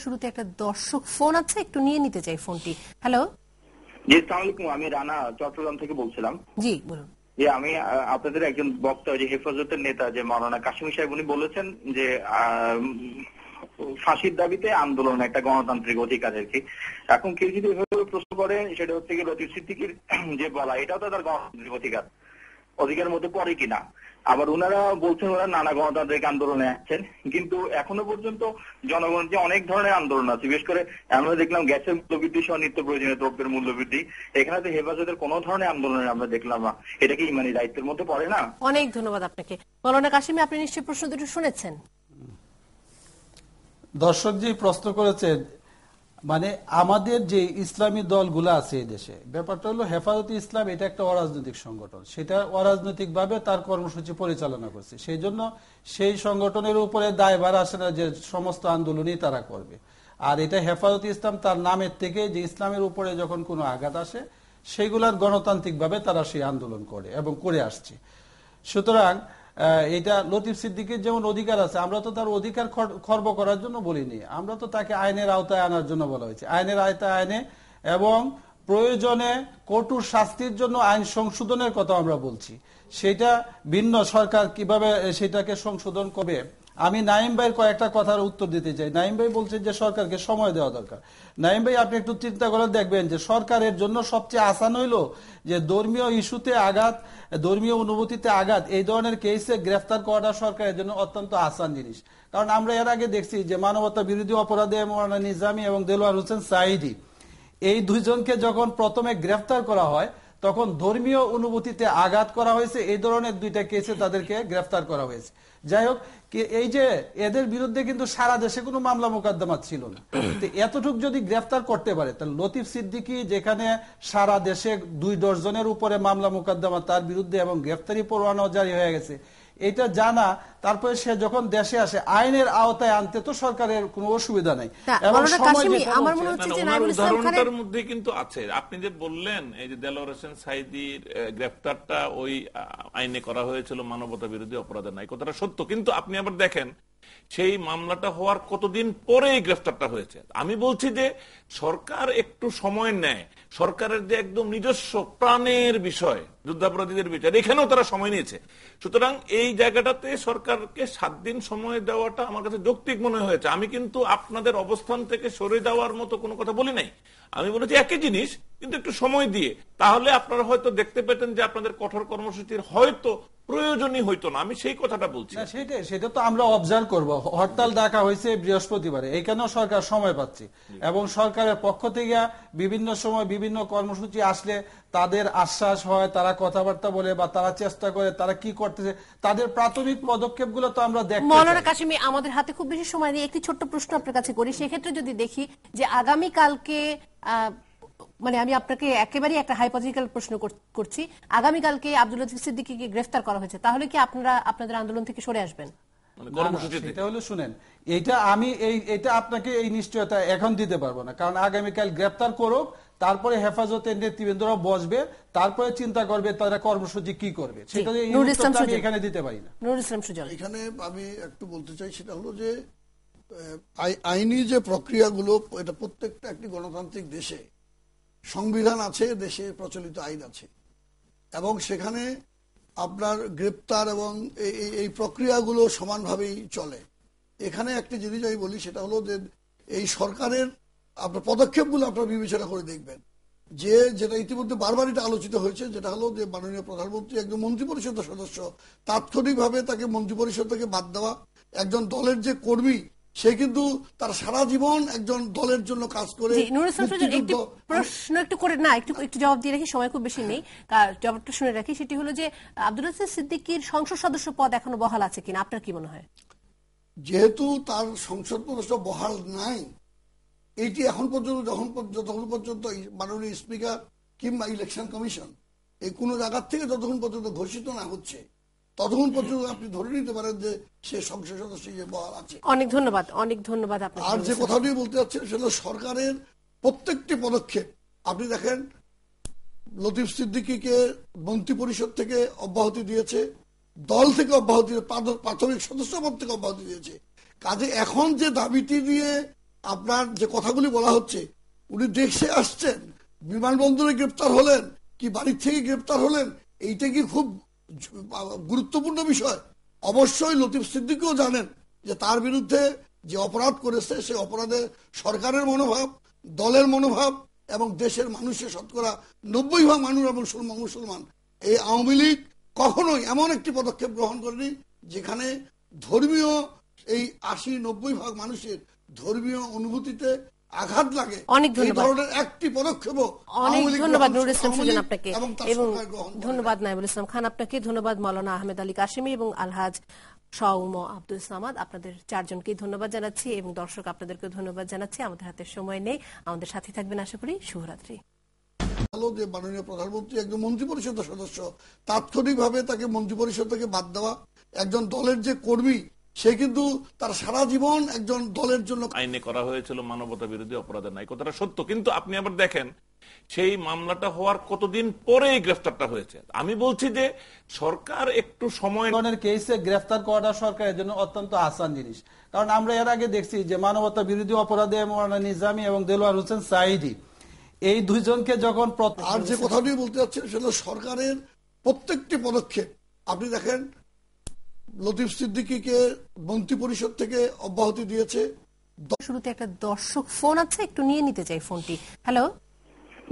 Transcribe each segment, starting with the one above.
শুরুতে একটা দর্শক ফোন আছে, একটু নিয়ে নিতে চাই ফোনটি। হ্যালো। জি, আসসালামু আলাইকুম। আমি রানা চট্টগ্রাম থেকে বলছিলাম। জি বলুন। যে আমি আপনাদের একজন বক্তা, যে হেফাজতের নেতা যে মাওলানা কাশিমি সাহেব, উনি বলেছেন যে ফাঁসির দাবিতে আন্দোলন একটা গণতান্ত্রিক অধিকার আর কি। এখন কেউ যদি এভাবে প্রশ্ন করে, সেটা হচ্ছে কি লতিফ সিদ্দিকীর যে বলা, এটাও তো তার গণতান্ত্রিক অধিকারের মধ্যে পড়ে কিনা। আবার ওনারা বলছেন ওরা নানা গণতান্ত্রিক আন্দোলনে আছেন, কিন্তু এখনো পর্যন্ত জনগণের যে অনেক ধরনের আন্দোলন আছে, বিশেষ করে আমরা দেখলাম গ্যাসের মূল্যবৃদ্ধি সহ নিত্য প্রয়োজনীয় দ্রব্যের মূল্যবৃদ্ধি, এখানে তো হেফাজতের কোনো ধরনের আন্দোলনের আমরা দেখলাম না। এটা কি ইমানি দায়িত্বের মধ্যে পড়ে না? অনেক ধন্যবাদ আপনাকে। মাওলানা কাশিমি, আপনি নিশ্চয়ই প্রশ্ন দুটো শুনেছেন। দর্শক যে প্রশ্ন করেছে, মানে আমাদের যে ইসলামী দলগুলো আছে এই দেশে, ব্যাপারটা হলো হেফাজতে ইসলাম এটা একটা অরাজনৈতিক সংগঠন, সেটা অরাজনৈতিক ভাবে তার কর্মসূচি পরিচালনা করছে। সেই জন্য সেই সংগঠনের উপরে দায়ভার আসে না যে সমস্ত আন্দোলনই তারা করবে। আর এটা হেফাজতে ইসলাম তার নামের থেকে যে ইসলামের উপরে যখন কোনো আঘাত আসে, সেগুলার গণতান্ত্রিক ভাবে তারা সেই আন্দোলন করে এবং করে আসছে। সুতরাং এটা লতিফ সিদ্দিকীর যেমন অধিকার আছে, আমরা তো তার অধিকার খর্ব করার জন্য বলিনি, আমরা তো তাকে আইনের আওতায় আনার জন্য বলা হয়েছে। আইনের আওতায় আইনে এবং প্রয়োজনে কঠোর শাস্তির জন্য আইন সংশোধনের কথা আমরা বলছি। সেটা ভিন্ন, সরকার কিভাবে সেটাকে সংশোধন করবে। আমি নাইম ভাইয়ের কয়েকটা কথার উত্তর দিতে চাই। নাইম ভাই বলছেন যে সরকারকে সময় দেওয়া দরকার। নাইম ভাই, আপনি একটু চিন্তা করে দেখবেন যে সরকারের জন্য সবচেয়ে আসান হইল যে ধর্মীয় ইস্যুতে আঘাত, ধর্মীয় অনুভূতিতে আঘাত, এই ধরনের কেসে গ্রেফতার করাটা সরকারের জন্য অত্যন্ত আসান জিনিস। কারণ আমরা এর আগে দেখছি যে মানবতা বিরোধী অপরাধে মৌলানা নিজামী এবং দেলোয়ার হোসেন সাঈদী, এই দুইজনকে যখন প্রথমে গ্রেফতার করা হয়, তখন ধর্মীয় অনুভূতিতে আঘাত করা হয়েছে, এই ধরনের দুইটা কেসে তাদেরকে গ্রেফতার করা হয়েছে। যাই হোক, এই যে এদের বিরুদ্ধে কিন্তু সারা দেশে কোনো মামলা মোকদ্দমা ছিল না। এতটুক যদি গ্রেফতার করতে পারে, তাহলে লতিফ সিদ্দিকী যেখানে সারা দেশে 2 ডজনের উপরে মামলা মোকদ্দমা তার বিরুদ্ধে এবং গ্রেফতারি পরোয়ানাও জারি হয়ে গেছে, এটা জানা, তারপরে সে যখন দেশে আসে আইনের আওতায় আনতে তো সরকারের কোনো অসুবিধা নাই। উদাহরণটার মধ্যে কিন্তু আছে, আপনি যে বললেন এই যে দেলোয়ার হোসেন সাঈদীর গ্রেফতারটা ওই আইনে করা হয়েছিল মানবতা বিরোধী অপরাধের নাই, কথাটা সত্য। কিন্তু আপনি আবার দেখেন সেই মামলাটা হওয়ার কতদিন পরে গ্রেফতারটা হয়েছে। আমি বলছি যে সরকার একটু সময় নেয়, সরকারের যে একদম নিজস্ব প্রাণের বিষয় যুদ্ধাপরাধীদের বিচার, এখানেও তারা সময় নিয়েছে। সুতরাং এই জায়গাটাতে সরকারকে 7 দিন সময় দেওয়াটা আমার কাছে যৌক্তিক মনে হয়েছে। আমি কিন্তু আপনাদের অবস্থান থেকে সরে যাওয়ার মতো কোনো কথা বলি নাই। আমি বলেছি একই জিনিস, কিন্তু একটু সময় দিয়ে, তাহলে আপনারা হয়তো দেখতে পেতেন যে আপনাদের কঠোর কর্মসূচির হয়তো প্রয়োজনই হইতো না। আমি সেই কথাটা বলছি। সেটা তো আমরা অবজার্ভ করব। হরতাল ডাকা হয়েছে বৃহস্পতিবারে, এইখানেও সরকার সময় পাচ্ছে এবং সরকারের পক্ষ থেকে বিভিন্ন সময় বিভিন্ন কর্মসূচি আসলে তাদের আশ্বাস হয়, তারা কথাবার্তা বলে বা তারা চেষ্টা করে তারা কি করতেছে, তাদের প্রাথমিক পদক্ষেপগুলো তো আমরা দেখি। মাওলানা কাশিমি, আমাদের হাতে খুব বেশি সময় নেই, একটি ছোট্ট প্রশ্ন আপনার কাছে করি। সেক্ষেত্রে যদি দেখি যে আগামী কালকে, মানে আমি আপনাকে একেবারে একটা হাইপোথেটিক্যাল প্রশ্ন করছি, আগামীকালকে আব্দুল লতিফ সিদ্দিকীকে গ্রেফতার করা হয়েছে, তাহলে কি আপনারা আপনাদের আন্দোলন থেকে সরে আসবেন? সেটা হলো, শুনেন, এটা আপনাকে এই নিশ্চয়তা এখন দিতে পারবো না, কারণ আগামীকাল গ্রেফতার করুক, তারপরে হেফাজতের নেতৃবৃন্দরা বসবে, তারপরে চিন্তা করবে তারা কর্মসূচি কি করবে। সেটা আমি এখানে দিতে পারি না। নুরুল ইসলাম সুজন, এখানে আমি একটু বলতে চাই, সেটা হলো যে আইনি যে প্রক্রিয়াগুলো, এটা প্রত্যেকটা একটি গণতান্ত্রিক দেশে সংবিধান আছে, দেশে প্রচলিত আইন আছে, এবং সেখানে আপনার গ্রেপ্তার এবং এই প্রক্রিয়াগুলো সমানভাবেই চলে। এখানে একটি জিনিস আমি বলি, সেটা হলো যে এই সরকারের আপনার পদক্ষেপগুলো আপনারা বিবেচনা করে দেখবেন, যেটা ইতিমধ্যে বারবার এটা আলোচিত হয়েছে, যেটা হলো যে মাননীয় প্রধানমন্ত্রী একজন মন্ত্রিপরিষদের সদস্য, তাৎক্ষণিকভাবে তাকে মন্ত্রিপরিষদ থেকে বাদ দেওয়া। একজন দলের যে কর্মী, সে কিন্তু তার সারা জীবন একজন দলের জন্য কাজ করে। প্রশ্ন একটু করে না, একটু জবাব দিয়ে রাখি, সময় খুব বেশি নেই, জবাবটা শুনে রাখি। সেটি হলো যে আব্দুল লতিফ সিদ্দিকীর সংসদ সদস্য পদ এখনো বহাল আছে কিনা, আপনার কি মনে হয়? যেহেতু তার সংসদ সদস্য বহাল নাই, এইটি এখন পর্যন্ত যতক্ষণ পর্যন্ত মাননীয় স্পিকার কিংবা ইলেকশন কমিশন এই কোনো জায়গার থেকে যতক্ষণ পর্যন্ত ঘোষিত না হচ্ছে, ততক্ষণ পর্যন্ত আপনি ধরে নিতে পারেন যে সে সংসদ সদস্য বহাল আছে। অনেক ধন্যবাদ, অনেক ধন্যবাদ আপনাকে। আর যে কথাটি বলতে চাচ্ছেন সেটা সরকারের প্রত্যেকটি পদক্ষেপ, আপনি দেখেন লতিফ সিদ্দিকীকে মন্ত্রিপরিষদ থেকে অব্যাহতি দিয়েছে, দল থেকে অব্যাহতি, প্রাথমিক সদস্য পদ থেকে অব্যাহতি দিয়েছে। কাজে এখন যে দাবিটি নিয়ে আপনার যে কথাগুলি বলা হচ্ছে, উনি দেশে আসছেন, বিমানবন্দরে গ্রেপ্তার হলেন কি বাড়ির থেকে গ্রেপ্তার হলেন, এইটা কি খুব গুরুত্বপূর্ণ বিষয়? অবশ্যই লতিফ সিদ্দিকীও জানেন যে তার বিরুদ্ধে যে অপরাধ করেছে সেই অপরাধে সরকারের মনোভাব, দলের মনোভাব এবং দেশের মানুষের শতকরা 90% মানুষ এবং মুসলমান, এই আওয়ামী লীগ কখনোই এমন একটি পদক্ষেপ গ্রহণ করেনি যেখানে ধর্মীয় এই 80-90% মানুষের ধর্মীয় অনুভূতিতে আঘাত লাগে। অনেক ধন্যবাদ। এই ধরনের একটি পদক্ষেপও অনেক আওয়ামী লীগ ধন্যবাদ গ্রহণ- নুরুল ইসলাম আওয়ামী সুজন লীগ আপনাকে এবং তার এবং সরকার গ্রহণ করে। ধন্যবাদ নাইবুল ইসলাম খান আপনাকে, ধন্যবাদ মাওলানা আহমেদ আলী কাশেমি এবং আলহাজ শাউম আব্দুল সামাদ, আপনাদের চারজনকেই ধন্যবাদ জানাচ্ছি এবং দর্শক আপনাদেরকে ধন্যবাদ জানাচ্ছি। আমাদের হাতে সময় নেই, আমাদের সাথে থাকবেন আশা করি। শুভরাত্রি। ভালো যে মাননীয় প্রধানমন্ত্রী একজন মন্ত্রিপরিষদের সদস্য, তাৎক্ষণিকভাবে তাকে মন্ত্রিপরিষদ থেকে বাদ দেওয়া, একজন দলের যে কর্মী সে কিন্তু তার সারা জীবন একজন দলের জন্য আইনে করা হয়েছিল মানবতা বিরোধী অপরাধের নাই, কথাটা সত্য। কিন্তু আপনি আবার দেখেন সেই মামলাটা হওয়ার কতদিন পরে এই গ্রেফতারটা হয়েছে। আমি বলছি যে সরকার একটু সময় ধরনের কেসে গ্রেফতার করাটা সরকারের জন্য অত্যন্ত আসান জিনিস, কারণ আমরা এর আগে দেখছি যে মানবতা বিরোধী অপরাধে মৌলানা নিজামী এবং দেলোয়ার হোসেন সাঈদী এই দুইজনকে যখন আর যে কথাটি বলতে চাচ্ছেন সেটা সরকারের প্রত্যেকটি পদক্ষেপ। আপনি দেখেন লতিফ সিদ্দিকীকে মন্ত্রিপরিষদ থেকে অব্যাহতি দিয়েছে। শুরুতে একটা দর্শক ফোন আছে, একটু নিয়ে নিতে চাই ফোনটি। হ্যালো,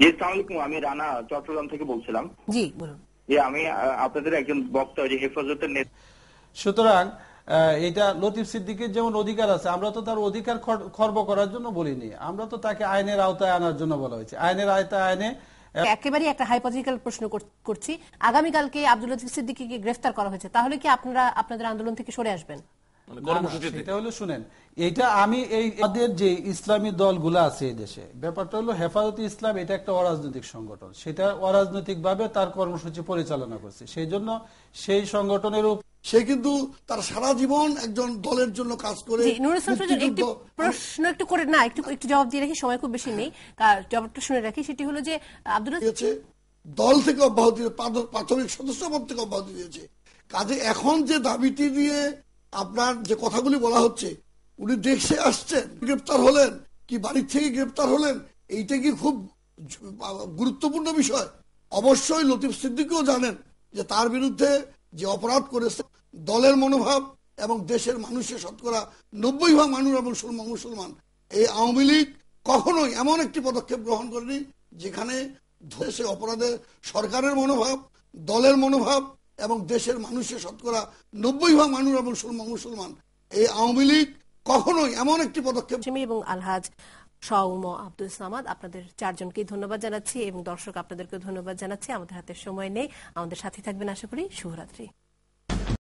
জি আসসালামু আলাইকুম, আমি রানা চট্টগ্রাম থেকে বলছিলাম। জি বলুন। যে আমি আপনাদের একজন বক্তা, যে হেফাজতের নেতা। সুতরাং এটা লতিফ সিদ্দিকীর যেমন অধিকার আছে, আমরা তো তার অধিকার খর্ব করার জন্য বলিনি, আমরা তো তাকে আইনের আওতায় আনার জন্য বলা হয়েছে। আইনের আওতায় আইনে একেবারে একটা হাইপোথেটিক্যাল প্রশ্ন করছি, আগামীকালকে আব্দুল লতিফ সিদ্দিকীকে গ্রেফতার করা হয়েছে, তাহলে কি আপনারা আপনাদের আন্দোলন থেকে সরে আসবেন? মানে না, না, কর্মসূচিতে সেটা হলো শুনেন, এটা আমি এই আমাদের যে ইসলামী দলগুলো আছে এই দেশে, ব্যাপারটা হলো হেফাজতে ইসলাম এটা একটা অরাজনৈতিক সংগঠন, সেটা অরাজনৈতিক ভাবে তার কর্মসূচি পরিচালনা করছে। সেই জন্য সেই সংগঠনের সে কিন্তু তার সারা জীবন একজন দলের জন্য কাজ করে। জি, নুরুল ইসলাম সুজন, একটি প্রশ্ন একটু করে না, একটু জবাব দিয়ে রাখি, সময় খুব বেশি নেই, জবাবটা শুনে রাখি। সেটি হলো যে আব্দুল দিয়েছে, দল থেকে অব্যাহতি, প্রাথমিক সদস্য পদ থেকে অব্যাহতি দিয়েছে। কাজে এখন যে দাবিটি দিয়ে আপনার যে কথাগুলি বলা হচ্ছে, উনি দেশে আসছেন, গ্রেপ্তার হলেন কি বাড়ির থেকে গ্রেপ্তার হলেন, এইটা কি খুব গুরুত্বপূর্ণ বিষয়? অবশ্যই লতিফ সিদ্দিকীও জানেন যে তার বিরুদ্ধে যে অপরাধ করেছে দলের মনোভাব এবং দেশের মানুষের শতকরা 90% মানুষ এবং মুসলমান, এই আওয়ামী লীগ কখনোই এমন একটি পদক্ষেপ গ্রহণ করেনি যেখানে সে অপরাধে সরকারের মনোভাব, দলের মনোভাব এবং দেশের মানুষের শতকরা 90% মানুষ এবং মুসলমান, এই আওয়ামী লীগ কখনোই এমন একটি পদক্ষেপ। এবং আলহাজ শাউম আব্দুল সামাদ, আপনাদের চারজনকেই ধন্যবাদ জানাচ্ছি এবং দর্শক আপনাদেরকে ধন্যবাদ জানাচ্ছি। আমাদের হাতে সময় নেই, আমাদের সাথে থাকবেন আশা করি। শুভরাত্রি।